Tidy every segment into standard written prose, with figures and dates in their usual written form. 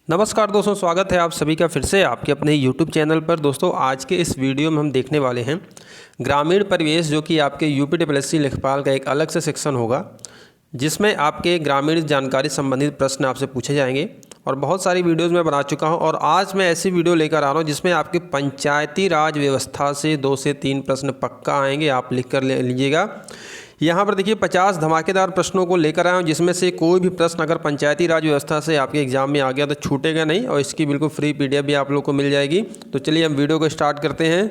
नमस्कार दोस्तों, स्वागत है आप सभी का फिर से आपके अपने YouTube चैनल पर। दोस्तों आज के इस वीडियो में हम देखने वाले हैं ग्रामीण परिवेश, जो कि आपके यूपीएससी लेखपाल का एक अलग से सेक्शन होगा, जिसमें आपके ग्रामीण जानकारी संबंधित प्रश्न आपसे पूछे जाएंगे। और बहुत सारी वीडियोज़ मैं बना चुका हूं और आज मैं ऐसी वीडियो लेकर आ रहा हूं जिसमें आपके पंचायती राज व्यवस्था से 2 से 3 प्रश्न पक्का आएंगे। आप लिख कर ले लीजिएगा। यहाँ पर देखिए 50 धमाकेदार प्रश्नों को लेकर आया हूँ, जिसमें से कोई भी प्रश्न अगर पंचायती राज व्यवस्था से आपके एग्जाम में आ गया तो छूटेगा नहीं, और इसकी बिल्कुल फ्री PDF भी आप लोग को मिल जाएगी। तो चलिए हम वीडियो को स्टार्ट करते हैं।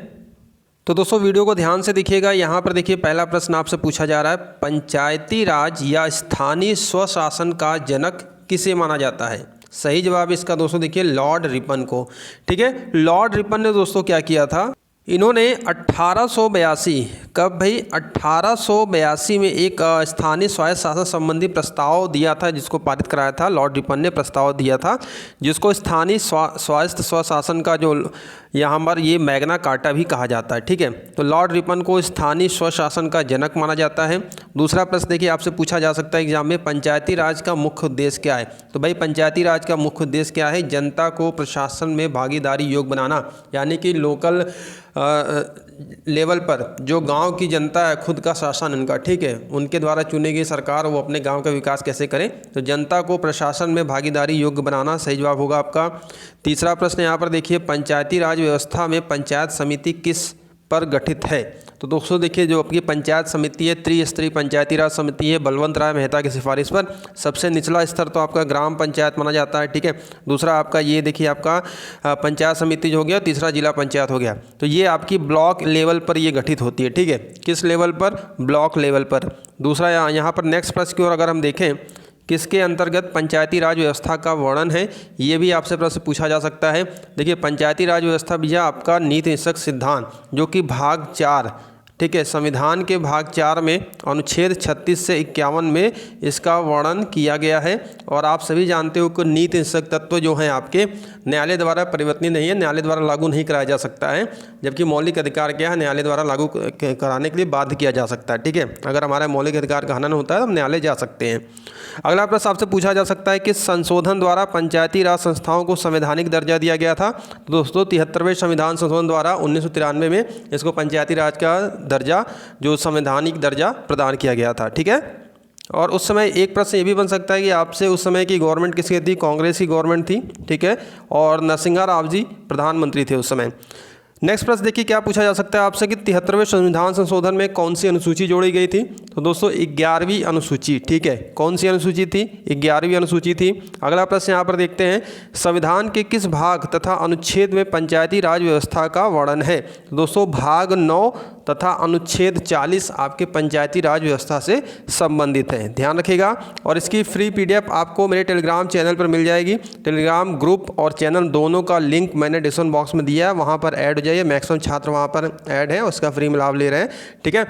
तो दोस्तों वीडियो को ध्यान से देखिएगा। यहाँ पर देखिए पहला प्रश्न आपसे पूछा जा रहा है, पंचायती राज या स्थानीय स्वशासन का जनक किसे माना जाता है? सही जवाब इसका दोस्तों देखिए लॉर्ड रिपन को। ठीक है, लॉर्ड रिपन ने दोस्तों क्या किया था, इन्होंने 1882 कब भाई 1882 में एक स्थानीय स्वायत्त शासन संबंधी प्रस्ताव दिया था, जिसको पारित कराया था। लॉर्ड रिपन ने प्रस्ताव दिया था, जिसको स्थानीय स्वायत्त स्वशासन का जो यहाँ पर ये मैग्ना कार्टा भी कहा जाता है। ठीक है, तो लॉर्ड रिपन को स्थानीय स्वशासन का जनक माना जाता है। दूसरा प्रश्न देखिए आपसे पूछा जा सकता है एग्जाम में, पंचायती राज का मुख्य उद्देश्य क्या है? तो भाई पंचायती राज का मुख्य उद्देश्य क्या है? जनता को प्रशासन में भागीदारी योग्य बनाना, यानी कि लोकल लेवल पर जो गांव की जनता है, खुद का शासन उनका, ठीक है, उनके द्वारा चुनी गई सरकार वो अपने गांव का विकास कैसे करें, तो जनता को प्रशासन में भागीदारी योग्य बनाना सही जवाब होगा आपका। तीसरा प्रश्न यहाँ पर देखिए, पंचायती राज व्यवस्था में पंचायत समिति किस पर गठित है? तो दोस्तों देखिए जो आपकी पंचायत समिति है, त्रिस्तरीय पंचायती राज समिति है, बलवंत राय मेहता की सिफारिश पर। सबसे निचला स्तर तो आपका ग्राम पंचायत माना जाता है। ठीक है, दूसरा आपका ये देखिए आपका पंचायत समिति जो हो गया, तीसरा जिला पंचायत हो गया। तो ये आपकी ब्लॉक लेवल पर ये गठित होती है। ठीक है, किस लेवल पर? ब्लॉक लेवल पर। दूसरा यहाँ पर नेक्स्ट प्रश्न की ओर अगर हम देखें, किसके अंतर्गत पंचायती राज व्यवस्था का वर्णन है, ये भी आपसे प्रश्न पूछा जा सकता है। देखिए पंचायती राज व्यवस्था भैया आपका नीति निषेध सिद्धांत, जो कि भाग 4, ठीक है, संविधान के भाग 4 में अनुच्छेद 36 से 51 में इसका वर्णन किया गया है। और आप सभी जानते हो कि नीति निषेध तत्व जो हैं आपके न्यायालय द्वारा परिवर्तनीय नहीं है, न्यायालय द्वारा लागू नहीं कराया जा सकता है, जबकि मौलिक अधिकार क्या है, न्यायालय द्वारा लागू कराने के लिए बाध्य किया जा सकता है। ठीक है, अगर हमारा मौलिक अधिकार का हनन होता है तो हम न्यायालय जा सकते हैं। अगला प्रश्न आपसे पूछा जा सकता है कि संशोधन द्वारा पंचायती राज संस्थाओं को संवैधानिक दर्जा दिया गया था? तो दोस्तों 73वें संविधान संशोधन द्वारा 1993 में इसको पंचायती राज का दर्जा, जो संवैधानिक दर्जा प्रदान किया गया था। ठीक है, और उस समय एक प्रश्न ये भी बन सकता है कि आपसे उस समय की गवर्नमेंट किसकी थी? कांग्रेस की गवर्नमेंट थी। ठीक है, और नरसिंहा राव जी प्रधानमंत्री थे उस समय। नेक्स्ट प्रश्न देखिए क्या पूछा जा सकता है आपसे कि 73वें संविधान संशोधन में कौन सी अनुसूची जोड़ी गई थी? तो दोस्तों 11वीं अनुसूची। ठीक है, कौन सी अनुसूची थी? 11वीं अनुसूची थी। अगला प्रश्न यहाँ पर देखते हैं, संविधान के किस भाग तथा अनुच्छेद में पंचायती राज व्यवस्था का वर्णन है? तो दोस्तों भाग 9 तथा अनुच्छेद 40 आपके पंचायती राज व्यवस्था से संबंधित है, ध्यान रखिएगा। और इसकी फ्री PDF आपको मेरे टेलीग्राम चैनल पर मिल जाएगी। टेलीग्राम ग्रुप और चैनल दोनों का लिंक मैंने डिस्क्रिप्शन बॉक्स में दिया है, वहाँ पर ऐड हो जाइए। मैक्सिमम छात्र वहाँ पर ऐड है, उसका फ्री में लाभ ले रहे हैं। ठीक है,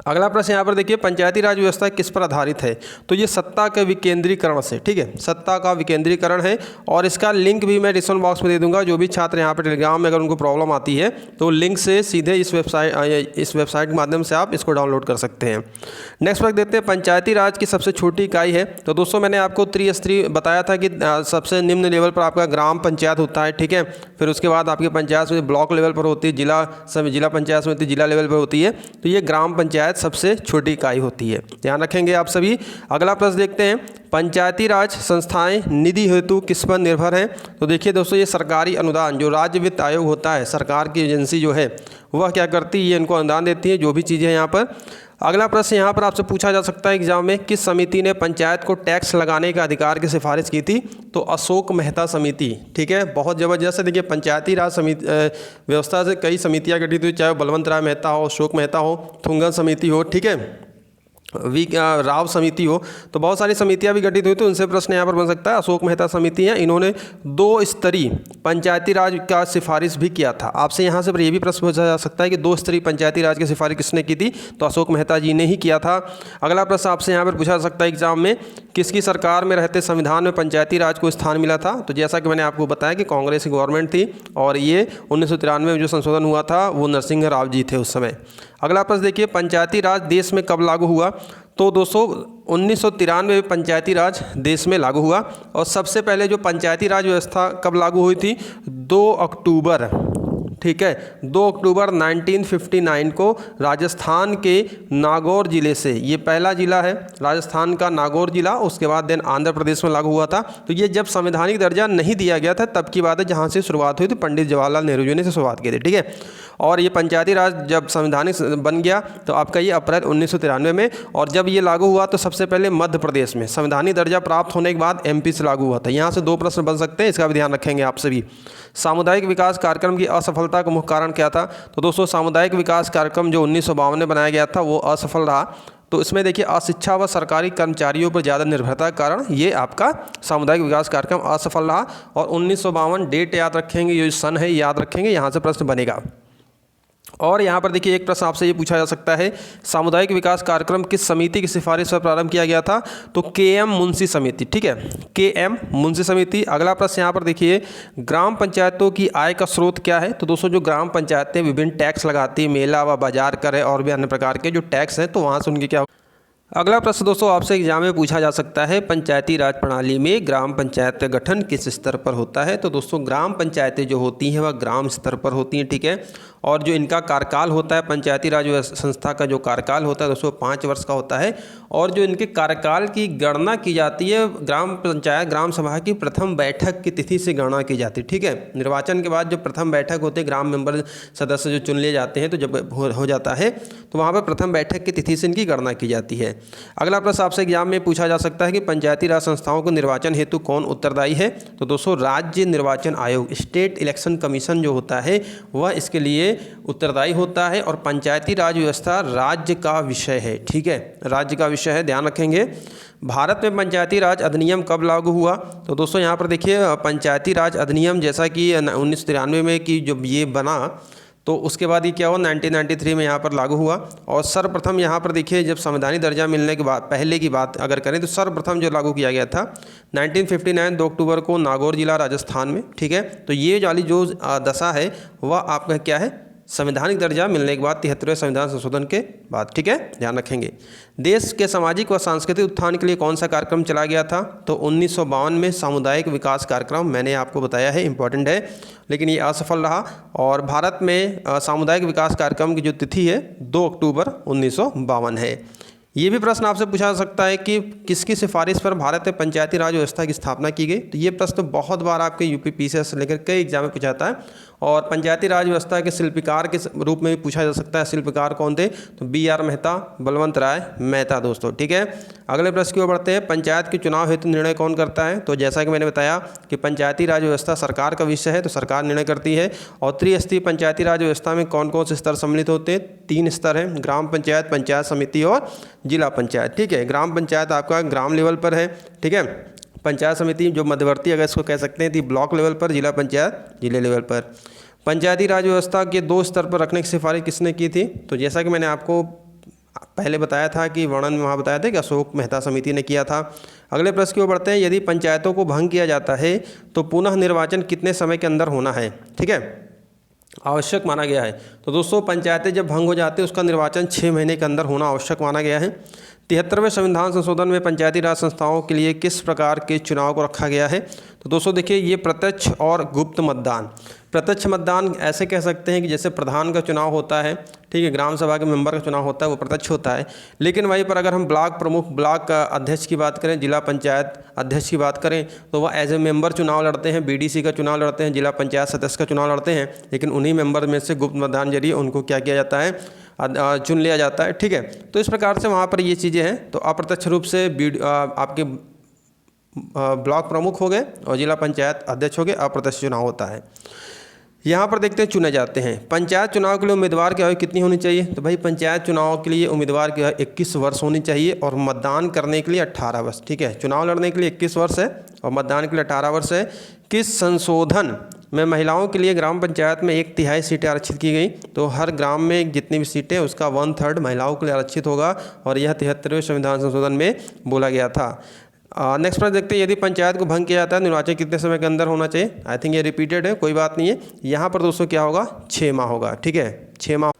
अगला प्रश्न यहाँ पर देखिए, पंचायती राज व्यवस्था किस पर आधारित है? तो ये सत्ता के विकेंद्रीकरण से, ठीक है, सत्ता का विकेंद्रीकरण है। और इसका लिंक भी मैं डिस्क्रिप्शन बॉक्स में दे दूंगा। जो भी छात्र यहाँ पर टेलीग्राम में अगर उनको प्रॉब्लम आती है तो लिंक से सीधे इस वेबसाइट के माध्यम से आप इसको डाउनलोड कर सकते हैं। नेक्स्ट वर्क देखते हैं, पंचायती राज की सबसे छोटी इकाई है? तो दोस्तों मैंने आपको त्रिस्तरीय बताया था कि सबसे निम्न लेवल पर आपका ग्राम पंचायत होता है। ठीक है, फिर उसके बाद आपकी पंचायत समिति ब्लॉक लेवल पर होती है, जिला पंचायत समिति जिला लेवल पर होती है। तो ये ग्राम पंचायत सबसे छोटी इकाई होती है, ध्यान रखेंगे आप सभी। अगला प्रश्न देखते हैं, पंचायती राज संस्थाएं निधि हेतु किस पर निर्भर हैं? तो देखिए दोस्तों ये सरकारी अनुदान, जो राज्य वित्त आयोग होता है, सरकार की एजेंसी जो है वह क्या करती है, ये इनको अनुदान देती है, जो भी चीज़ें यहाँ पर। अगला प्रश्न यहाँ पर आपसे पूछा जा सकता है एग्जाम में, किस समिति ने पंचायत को टैक्स लगाने का अधिकार की सिफारिश की थी? तो अशोक मेहता समिति। ठीक है, बहुत ज़बरदस्त है। देखिए पंचायती राज समिति व्यवस्था से कई समितियाँ गठित हुई, चाहे बलवंत राय मेहता हो, अशोक मेहता हो, थुंगन समिति हो, ठीक है, राव समिति हो, तो बहुत सारी समितियां भी गठित हुई। तो उनसे प्रश्न यहाँ पर बन सकता है, अशोक मेहता समिति है, इन्होंने 2 स्तरीय पंचायती राज का सिफारिश भी किया था। आपसे यहाँ से ये भी प्रश्न पूछा जा सकता है कि 2 स्तरीय पंचायती राज की सिफारिश किसने की थी? तो अशोक मेहता जी ने ही किया था। अगला प्रश्न आपसे यहाँ पर पूछा जा सकता है एग्जाम में, किसकी सरकार में रहते संविधान में पंचायती राज को स्थान मिला था? तो जैसा कि मैंने आपको बताया कि कांग्रेस की गवर्नमेंट थी, और ये 1993 में जो संशोधन हुआ था वो नरसिंह राव जी थे उस समय। अगला प्रश्न देखिए, पंचायती राज देश में कब लागू हुआ? तो दोस्तों 1993 में पंचायती राज देश में लागू हुआ और सबसे पहले जो पंचायती राज व्यवस्था कब लागू हुई थी, 2 अक्टूबर, ठीक है, 2 अक्टूबर 1959 को राजस्थान के नागौर ज़िले से, ये पहला ज़िला है राजस्थान का नागौर ज़िला, उसके बाद देन आंध्र प्रदेश में लागू हुआ था। तो ये जब संवैधानिक दर्जा नहीं दिया गया था तब की बात है, जहाँ से शुरुआत हुई थी, पंडित जवाहरलाल नेहरू जी ने शुरुआत की थी, ठीक है। और ये पंचायती राज जब संवैधानिक बन गया तो आपका ये अप्रैल 1993 में, और जब ये लागू हुआ तो सबसे पहले मध्य प्रदेश में, संवैधानिक दर्जा प्राप्त होने के बाद एमपी से लागू हुआ था। यहाँ से 2 प्रश्न बन सकते हैं, इसका भी ध्यान रखेंगे आप सभी। सामुदायिक विकास कार्यक्रम की असफलता का मुख्य कारण क्या था? तो दोस्तों सामुदायिक विकास कार्यक्रम जो 1952 में बनाया गया था वो असफल रहा। तो इसमें देखिए अशिक्षा व सरकारी कर्मचारियों पर ज़्यादा निर्भरता के कारण ये आपका सामुदायिक विकास कार्यक्रम असफल रहा। और 1952 डेट याद रखेंगे, ये सन है याद रखेंगे, यहाँ से प्रश्न बनेगा। और यहाँ पर देखिए एक प्रश्न आपसे ये पूछा जा सकता है, सामुदायिक विकास कार्यक्रम किस समिति की सिफारिश पर प्रारंभ किया गया था? तो KM मुंशी समिति, ठीक है, KM मुंशी समिति। अगला प्रश्न यहाँ पर देखिए, ग्राम पंचायतों की आय का स्रोत क्या है? तो दोस्तों जो ग्राम पंचायतें विभिन्न टैक्स लगाती है, मेला व बाजार कर और भी अन्य प्रकार के जो टैक्स हैं, तो वहाँ से उनके क्या। अगला प्रश्न दोस्तों आपसे एग्जाम में पूछा जा सकता है, पंचायती राज प्रणाली में ग्राम पंचायत का गठन किस स्तर पर होता है? तो दोस्तों ग्राम पंचायतें जो होती हैं वह ग्राम स्तर पर होती हैं, ठीक है। और जो इनका कार्यकाल होता है, पंचायती राज संस्था का जो कार्यकाल होता है दोस्तों 5 वर्ष का होता है। और जो इनके कार्यकाल की गणना की जाती है, ग्राम पंचायत ग्राम सभा की प्रथम बैठक की तिथि से गणना की जाती है, ठीक है। निर्वाचन के बाद जो प्रथम बैठक होती है, ग्राम मेंबर सदस्य जो चुन लिए जाते हैं, तो जब हो जाता है तो वहाँ पर प्रथम बैठक की तिथि से इनकी गणना की जाती है। अगला प्रश्न आपसे एग्जाम में पूछा जा सकता है कि पंचायती राज संस्थाओं को निर्वाचन हेतु कौन उत्तरदायी है? तो दोस्तों राज्य निर्वाचन आयोग, स्टेट इलेक्शन कमीशन जो होता है वह इसके लिए उत्तरदायी होता है। और पंचायती राज व्यवस्था राज्य का विषय है, ठीक है, राज्य का विषय है, ध्यान रखेंगे। भारत में पंचायती राज अधिनियम कब लागू हुआ? तो दोस्तों यहाँ पर देखिए पंचायती राज अधिनियम जैसा कि 1993 में कि जब ये बना तो उसके बाद ये क्या हुआ, 1993 में यहाँ पर लागू हुआ। और सर्वप्रथम यहाँ पर देखिए जब संवैधानिक दर्जा मिलने के बाद, पहले की बात अगर करें तो सर्वप्रथम जो लागू किया गया था 1959 2 अक्टूबर को नागौर जिला राजस्थान में, ठीक है। तो ये वाली जो दशा है वह आपका क्या है, संवैधानिक दर्जा मिलने के बाद 73वें संविधान संशोधन के बाद, ठीक है, ध्यान रखेंगे। देश के सामाजिक व सांस्कृतिक उत्थान के लिए कौन सा कार्यक्रम चला गया था? तो 1952 में सामुदायिक विकास कार्यक्रम, मैंने आपको बताया है, इंपॉर्टेंट है, लेकिन ये असफल रहा। और भारत में सामुदायिक विकास कार्यक्रम की जो तिथि है 2 अक्टूबर 1952 है। ये भी प्रश्न आपसे पूछा जा सकता है कि किसकी सिफारिश पर भारत में पंचायती राज व्यवस्था की स्थापना की गई? तो ये प्रश्न बहुत बार आपके UPPCS से लेकर कई एग्जाम में पूछा जाता है। और पंचायती राज व्यवस्था के शिल्पकार के रूप में भी पूछा जा सकता है, शिल्पकार कौन थे? तो BR मेहता, बलवंत राय मेहता दोस्तों, ठीक है। अगले प्रश्न की ओर बढ़ते हैं, पंचायत के चुनाव हेतु निर्णय कौन करता है? तो जैसा कि मैंने बताया कि पंचायती राज व्यवस्था सरकार का विषय है, तो सरकार निर्णय करती है। और त्रिस्तरीय पंचायती राज व्यवस्था में कौन कौन से स्तर सम्मिलित होते हैं? 3 स्तर हैं, ग्राम पंचायत, पंचायत समिति और जिला पंचायत, ठीक है। ग्राम पंचायत आपका ग्राम लेवल पर है, ठीक है। पंचायत समिति जो मध्यवर्ती अगर इसको कह सकते हैं थी ब्लॉक लेवल पर, जिला पंचायत जिले लेवल पर। पंचायती राज व्यवस्था के 2 स्तर पर रखने की सिफारिश किसने की थी? तो जैसा कि मैंने आपको पहले बताया था कि वर्णन में वहाँ बताया था कि अशोक मेहता समिति ने किया था। अगले प्रश्न की ओर बढ़ते हैं, यदि पंचायतों को भंग किया जाता है तो पुनः निर्वाचन कितने समय के अंदर होना है? ठीक है, आवश्यक माना गया है। तो दोस्तों पंचायतें जब भंग हो जाती है उसका निर्वाचन 6 महीने के अंदर होना आवश्यक माना गया है। 73वें संविधान संशोधन में पंचायती राज संस्थाओं के लिए किस प्रकार के चुनाव को रखा गया है? तो दोस्तों देखिए ये प्रत्यक्ष और गुप्त मतदान। प्रत्यक्ष मतदान ऐसे कह सकते हैं कि जैसे प्रधान का चुनाव होता है, ठीक है, ग्राम सभा के मेंबर का चुनाव होता है, वो प्रत्यक्ष होता है। लेकिन वहीं पर अगर हम ब्लॉक प्रमुख, ब्लॉक अध्यक्ष की बात करें, जिला पंचायत अध्यक्ष की बात करें, तो वह एज ए मेंबर चुनाव लड़ते हैं, BDC का चुनाव लड़ते हैं, जिला पंचायत सदस्य का चुनाव लड़ते हैं। लेकिन उन्हीं मेंबर में से गुप्त मतदान जरिए उनको क्या किया जाता है, चुन लिया जाता है, ठीक है। तो इस प्रकार से वहाँ पर ये चीज़ें हैं। तो अप्रत्यक्ष रूप से आपके ब्लॉक प्रमुख हो गए और जिला पंचायत अध्यक्ष हो गए, अप्रत्यक्ष चुनाव होता है। यहाँ पर देखते हैं चुने जाते हैं। पंचायत चुनाव के लिए उम्मीदवार की आयु कितनी होनी चाहिए? तो भाई पंचायत चुनाव के लिए उम्मीदवार की आयु 21 वर्ष होनी चाहिए और मतदान करने के लिए 18 वर्ष, ठीक है। चुनाव लड़ने के लिए 21 वर्ष है और मतदान के लिए 18 वर्ष है। किस संशोधन में महिलाओं के लिए ग्राम पंचायत में 1/3 सीटें आरक्षित की गई? तो हर ग्राम में जितनी भी सीटें उसका 1/3 महिलाओं के लिए आरक्षित होगा और यह 73वें संविधान संशोधन में बोला गया था। नेक्स्ट प्रश्न देखते हैं, यदि पंचायत को भंग किया जाता है निर्वाचन कितने समय के अंदर होना चाहिए? आई थिंक ये रिपीटेड है, कोई बात नहीं है। यहाँ पर दोस्तों क्या होगा, 6 माह होगा, ठीक है, 6 माह।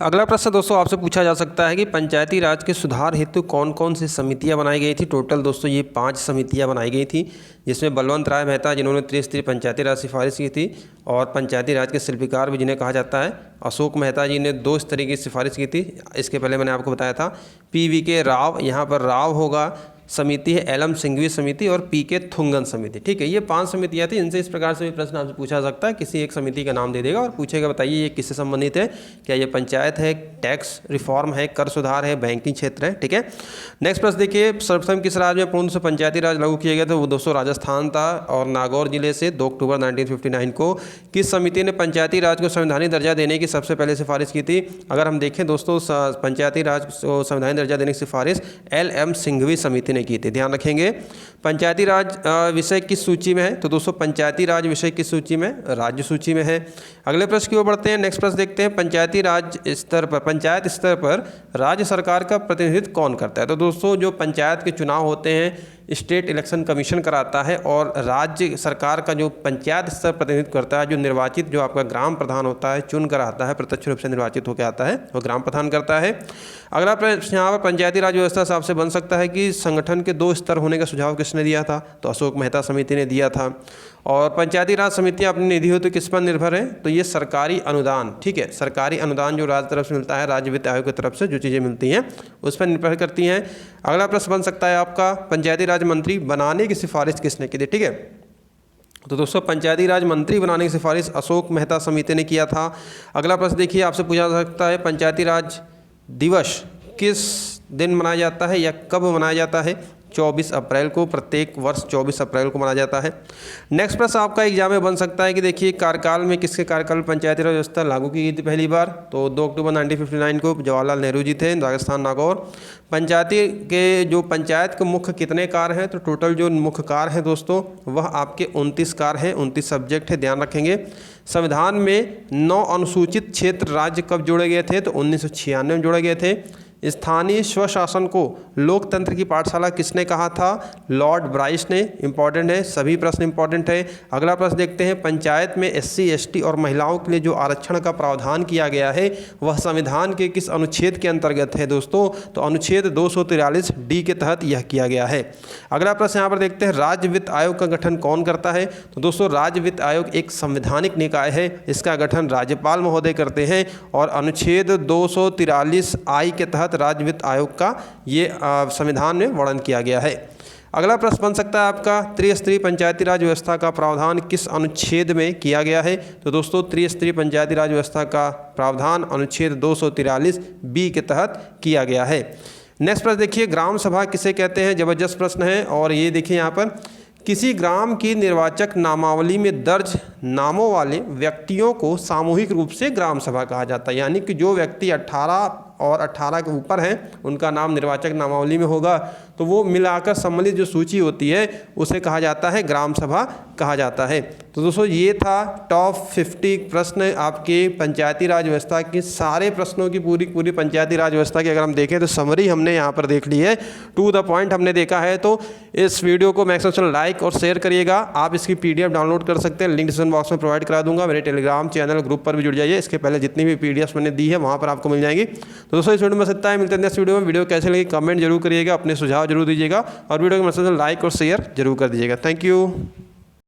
अगला प्रश्न दोस्तों आपसे पूछा जा सकता है कि पंचायती राज के सुधार हेतु कौन कौन सी समितियां बनाई गई थी। टोटल दोस्तों ये 5 समितियां बनाई गई थी, जिसमें बलवंत राय मेहता जिन्होंने त्रिस्तरीय पंचायती राज सिफारिश की थी, और पंचायती राज के शिल्पकार भी जिन्हें कहा जाता है अशोक मेहता जी ने 2 स्तरीय की सिफारिश की थी। इसके पहले मैंने आपको बताया था PVK राव, यहाँ पर राव होगा, समिति है LM सिंघवी समिति और PK थुंगन समिति। ठीक है, ये 5 समितियाँ थी। इनसे इस प्रकार से भी प्रश्न आपसे पूछा सकता है, किसी एक समिति का नाम दे देगा और पूछेगा बताइए ये किससे संबंधित है, क्या ये पंचायत है, टैक्स रिफॉर्म है, कर सुधार है, बैंकिंग क्षेत्र है। ठीक है, नेक्स्ट प्रश्न देखिए, सर्वप्रथम किस राज्य में पूर्ण से पंचायती राज लागू किया गया था। वो दोस्तों राजस्थान था, और नागौर जिले से 2 अक्टूबर 1959 को किस समिति ने पंचायती राज को संवैधानिक दर्जा देने की सबसे पहले सिफारिश की थी। अगर हम देखें दोस्तों, पंचायती राज को संवैधानिक दर्जा देने की सिफारिश LM सिंघवी समिति ने की थी। ध्यान रखेंगे, पंचायती राज विषय किस सूची में है, तो दोस्तों पंचायती राज विषय किस सूची में, राज्य सूची में है। अगले प्रश्न की ओर बढ़ते हैं। नेक्स्ट प्रश्न देखते हैं, पंचायती राज स्तर पर, पंचायत स्तर पर राज्य सरकार का प्रतिनिधित्व कौन करता है। तो दोस्तों जो पंचायत के चुनाव होते हैं स्टेट इलेक्शन कमीशन कराता है, और राज्य सरकार का जो पंचायत स्तर प्रतिनिधित्व करता है, जो निर्वाचित जो आपका ग्राम प्रधान होता है, चुन कर आता है, प्रत्यक्ष रूप से निर्वाचित होकर आता है, वो ग्राम प्रधान करता है। अगला प्रश्न यहाँ पर, पंचायती राज व्यवस्था से आपसे बन सकता है कि संगठन के 2 स्तर होने का सुझाव किसने दिया था, तो अशोक मेहता समिति ने दिया था। और पंचायती राज समितियाँ अपनी निधि हो तो किस पर निर्भर है, तो ये सरकारी अनुदान, ठीक है, सरकारी अनुदान जो राज्य तरफ से मिलता है, राज्य वित्त आयोग की तरफ से जो चीज़ें मिलती हैं उस पर निर्भर करती हैं। अगला प्रश्न बन सकता है आपका, पंचायती राज मंत्री बनाने की सिफारिश किसने की थी। ठीक है, तो दोस्तों पंचायती राज मंत्री बनाने की सिफारिश अशोक मेहता समिति ने किया था। अगला प्रश्न देखिए, आपसे पूछा जा सकता है पंचायती राज दिवस किस दिन मनाया जाता है या कब मनाया जाता है। 24 अप्रैल को, प्रत्येक वर्ष 24 अप्रैल को मनाया जाता है। नेक्स्ट प्रश्न आपका एग्जाम में बन सकता है कि देखिए कार्यकाल में किसके कार्यकाल में पंचायती राज व्यवस्था लागू की गई थी पहली बार, तो 2 अक्टूबर 1959 को जवाहरलाल नेहरू जी थे, राजस्थान नागौर। पंचायती के जो पंचायत के मुख्य कितने कार्य हैं, तो टोटल जो मुख्य कार्य हैं दोस्तों वह आपके 29 कार्य हैं, 29 सब्जेक्ट है, ध्यान रखेंगे। संविधान में 9 अनुसूचित क्षेत्र राज्य कब जोड़े गए थे, तो 1996 में जोड़े गए थे। स्थानीय स्वशासन को लोकतंत्र की पाठशाला किसने कहा था, लॉर्ड ब्राइस ने। इंपॉर्टेंट है, सभी प्रश्न इंपॉर्टेंट है। अगला प्रश्न देखते हैं, पंचायत में SC ST और महिलाओं के लिए जो आरक्षण का प्रावधान किया गया है वह संविधान के किस अनुच्छेद के अंतर्गत है दोस्तों, तो अनुच्छेद 243D के तहत यह किया गया है। अगला प्रश्न यहाँ पर देखते हैं, राज्य वित्त आयोग का गठन कौन करता है, तो दोस्तों राज्य वित्त आयोग एक संवैधानिक निकाय है, इसका गठन राज्यपाल महोदय करते हैं, और अनुच्छेद 243I के तहत राज्य वित्त आयोग का ये संविधान में वर्णन किया गया है। अगला प्रश्न बन सकता है आपका, त्रिस्तरीय पंचायती राज व्यवस्था का प्रावधान किस अनुच्छेद में किया गया है, तो दोस्तों त्रिस्तरीय पंचायती राज व्यवस्था का प्रावधान अनुच्छेद 243B के तहत किया गया है। नेक्स्ट प्रश्न देखिए, ग्राम सभा किसे कहते हैं, जबरदस्त प्रश्न है। और ये देखिए यहाँ पर, किसी ग्राम की निर्वाचक नामावली में दर्ज नामों वाले व्यक्तियों को सामूहिक रूप से ग्राम सभा कहा जाता है, यानी कि जो व्यक्ति 18 और 18 के ऊपर हैं उनका नाम निर्वाचक नामावली में होगा, तो वो मिलाकर सम्मिलित जो सूची होती है उसे कहा जाता है ग्राम सभा कहा जाता है। तो दोस्तों ये था टॉप 50 प्रश्न आपके पंचायती राज व्यवस्था के, सारे प्रश्नों की पूरी पंचायती राज व्यवस्था की अगर हम देखें तो समरी हमने यहाँ पर देख ली है, टू द पॉइंट हमने देखा है। तो इस वीडियो को मैक्सिमम लाइक और शेयर करिएगा। आप इसकी PDF डाउनलोड कर सकते हैं, लिंक डिस्क्रिप्शन बॉक्स में प्रोवाइड करा दूंगा। मेरे टेलीग्राम चैनल ग्रुप पर भी जुड़ जाइए, इसके पहले जितनी भी PDFs मैंने दी है वहाँ पर आपको मिल जाएंगी। तो दोस्तों इस वीडियो में सकता है, मिलते हैं नेक्स्ट वीडियो में। वीडियो कैसे लगी कमेंट जरूर करिएगा, अपने सुझाव जरूर दीजिएगा, और वीडियो को मैसेज लाइक और शेयर जरूर कर दीजिएगा। Thank you.